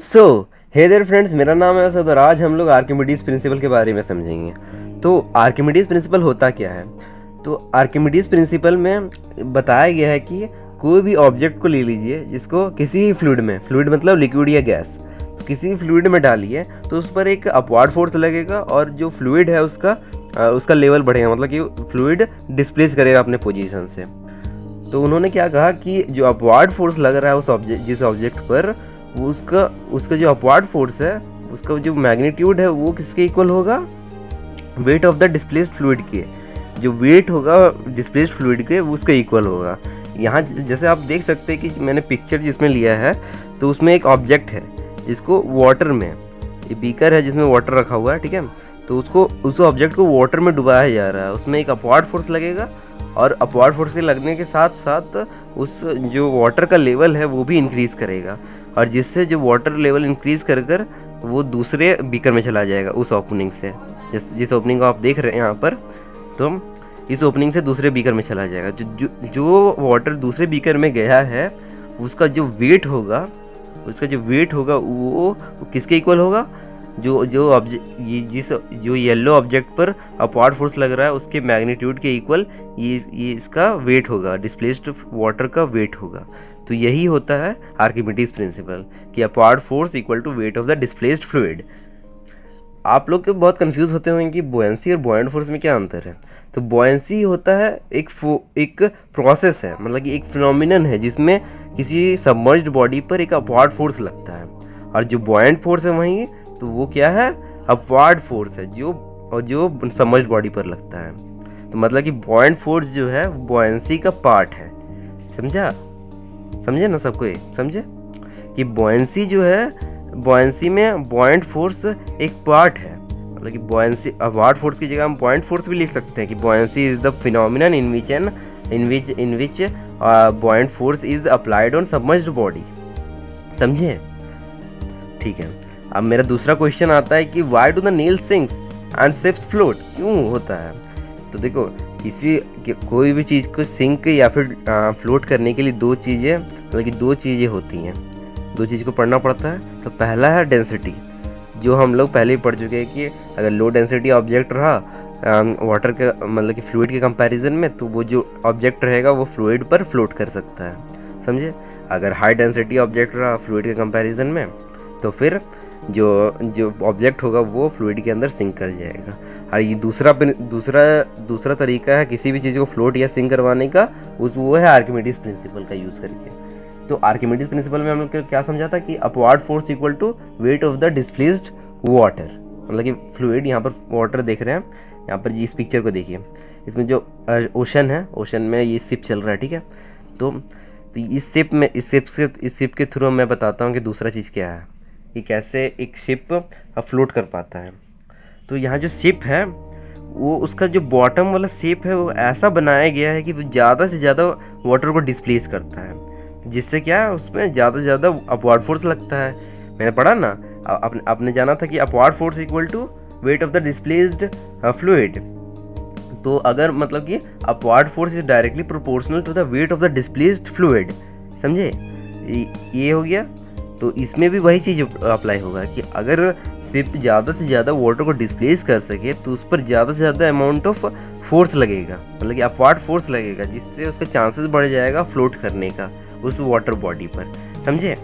So hey their friends, मेरा नाम है असद और आज हम लोग आर्किमिडीज प्रिंसिपल के बारे में समझेंगे। तो आर्किमिडीज प्रिंसिपल होता क्या है? तो आर्किमिडीज प्रिंसिपल में बताया गया है कि कोई भी ऑब्जेक्ट को ले लीजिए जिसको किसी फ्लूइड में, फ्लूइड मतलब लिक्विड या गैस, तो किसी फ्लूइड में डालिए तो उस पर एक अपवार्ड फोर्स लगेगा और जो फ्लूइड है उसका लेवल बढ़ेगा, मतलब कि फ्लूइड डिस्प्लेस करेगा अपने पोजीशन से। तो उन्होंने क्या कहा कि जो अपवार्ड फोर्स लग रहा है उस ऑब्जेक्ट, जिस ऑब्जेक्ट पर, वो उसका जो अपवार्ड फोर्स है, उसका जो मैग्नीट्यूड है वो किसके इक्वल होगा? Wait of the displaced fluid के। जो वेट होगा डिस्प्लेस्ड फ्लूइड के वो उसका इक्वल होगा। यहाँ जैसे आप देख सकते हैं कि मैंने पिक्चर जिसमें लिया है, तो उसमें एक ऑब्जेक्ट है जिसको वाटर में, ये बीकर है जिसमें वाटर रखा हुआ है, ठीक है। तो उस ऑब्जेक्ट को वाटर में डुबाया जा रहा है, उसमें एक अपवार्ड फोर्स लगेगा और अपवार्ड फोर्स के लगने के साथ साथ उस जो वाटर का लेवल है वो भी इंक्रीज़ करेगा, और जिससे जो वाटर लेवल इंक्रीज़ कर वो दूसरे बीकर में चला जाएगा उस ओपनिंग से। जिस ओपनिंग को आप देख रहे हैं यहाँ पर, तो इस ओपनिंग से दूसरे बीकर में चला जाएगा। जो वाटर दूसरे बीकर में गया है उसका जो वेट होगा वो किसके इक्वल होगा? जो ऑब्जेक्ट जो येलो ऑब्जेक्ट पर अपवार्ड फोर्स लग रहा है उसके मैग्नीट्यूड के इक्वल ये इसका वेट होगा, डिस्प्लेस्ड वाटर का वेट होगा। तो यही होता है आर्किमिडीज प्रिंसिपल कि upward force equal to weight of the displaced fluid. आप लोग के बहुत कंफ्यूज होते होंगे कि बुयांसी और बुoyant फोर्स में क्या अंतर है। तो बुयांसी होता है एक प्रोसेस है, मतलब कि एक फिनोमिनन है जिसमें किसी सबमर्ज्ड बॉडी पर एक अपवार्ड फोर्स लगता है, और जो बुoyant फोर्स है वहीं, तो वो क्या है? अपवार्ड फोर्स है जो सबमर्ज्ड बॉडी पर लगता है। तो मतलब कि बुoyant फोर्स जो है बुयांसी का पार्ट है। समझे ना? सबको ये समझे कि बुयांसी जो है, बुयांसी में बुoyant फोर्स एक पार्ट है, मतलब कि बुयांसी अपवार्ड फोर्स की जगह हम बुoyant फोर्स भी लिख सकते हैं कि buoyancy is the phenomenon in which buoyant force is applied on submerged body. समझे? ठीक है। अब मेरा दूसरा क्वेश्चन आता है कि why do the nail sinks and ships float? क्यों होता है? तो देखो, कोई भी चीज़ को सिंक या फिर फ्लोट करने के लिए दो चीज़ें होती हैं, दो चीज़ को पढ़ना पड़ता है। तो पहला है डेंसिटी, जो हम लोग पहले ही पढ़ चुके हैं कि अगर लो डेंसिटी ऑब्जेक्ट रहा वाटर के, मतलब कि फ्लूइड के कंपैरिजन में, तो वो जो ऑब्जेक्ट रहेगा वो फ्लूइड पर फ्लोट कर सकता है। समझे? अगर हाई डेंसिटी ऑब्जेक्ट रहा फ्लूइड के कंपैरिजन में, तो फिर जो ऑब्जेक्ट होगा वो फ्लूइड के अंदर सिंक कर जाएगा। और ये दूसरा तरीका है किसी भी चीज़ को फ्लोट या सिंक करवाने का, वो है आर्किमिडीज प्रिंसिपल का यूज़ करके। तो आर्किमिडीज प्रिंसिपल में हम लोग क्या समझा था कि upward force equal to weight of the displaced water, मतलब कि फ्लूइड, यहाँ पर वाटर देख रहे हैं, यहाँ पर इस पिक्चर को देखिए, इसमें जो ओशन है, ओशन में ये शिप चल रहा है, ठीक है। तो इस शिप के थ्रू मैं बताता हूँ कि दूसरा चीज़ क्या है, कि कैसे एक शिप फ्लोट कर पाता है। तो यहाँ जो शिप है वो, उसका जो बॉटम वाला शेप है वो ऐसा बनाया गया है कि वो ज़्यादा से ज़्यादा वाटर को डिस्प्लेस करता है, जिससे क्या है उसमें ज़्यादा से ज़्यादा अपवार्ड फोर्स लगता है। मैंने पढ़ा ना, आपने जाना था कि upward force equal to weight of the displaced fluid. तो अगर मतलब कि upward force is directly proportional to the weight of the displaced fluid. समझे? ये हो गया। तो इसमें भी वही चीज़ अप्लाई होगा कि अगर शिप ज़्यादा से ज़्यादा वाटर को डिस्प्लेस कर सके तो उस पर ज़्यादा से ज़्यादा अमाउंट ऑफ फोर्स लगेगा, मतलब कि अपवार्ड फोर्स लगेगा, जिससे उसका चांसेस बढ़ जाएगा फ्लोट करने का उस वाटर बॉडी पर। समझे?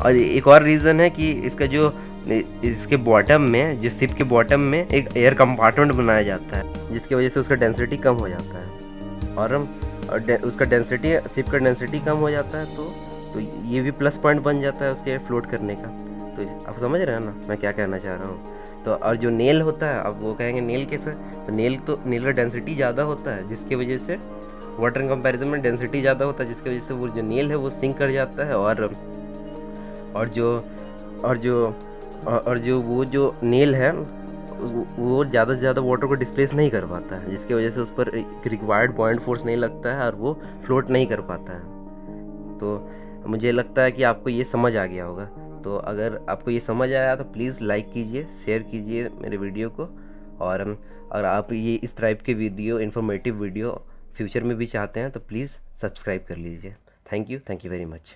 और एक और रीज़न है कि इसके बॉटम में, जिस शिप के बॉटम में एक एयर कंपार्टमेंट बनाया जाता है, जिसकी वजह से उसका डेंसिटी कम हो जाता है, और उसका डेंसिटी, शिप का डेंसिटी कम हो जाता है, तो ये भी प्लस पॉइंट बन जाता है उसके फ्लोट करने का। तो आप समझ रहे हैं ना मैं क्या कहना चाह रहा हूँ? तो और जो नेल होता है, अब वो कहेंगे नेल कैसे? तो नेल का डेंसिटी ज़्यादा होता है, जिसकी वजह से वाटर इन कंपैरिजन में डेंसिटी ज़्यादा होता है, जिसकी वजह से वो जो नेल है वो सिंक कर जाता है, और जो वो जो नेल है वो ज़्यादा से ज़्यादा वाटर को डिस्प्लेस नहीं कर पाता है, जिसकी वजह से उस पर रिक्वायर्ड बुoyant फोर्स नहीं लगता है और वो फ्लोट नहीं कर पाता है। तो मुझे लगता है कि आपको ये समझ आ गया होगा। तो अगर आपको ये समझ आया तो प्लीज़ लाइक कीजिए, शेयर कीजिए मेरे वीडियो को, और अगर आप ये इस टाइप के वीडियो, इन्फॉर्मेटिव वीडियो फ्यूचर में भी चाहते हैं तो प्लीज़ सब्सक्राइब कर लीजिए। Thank you very much.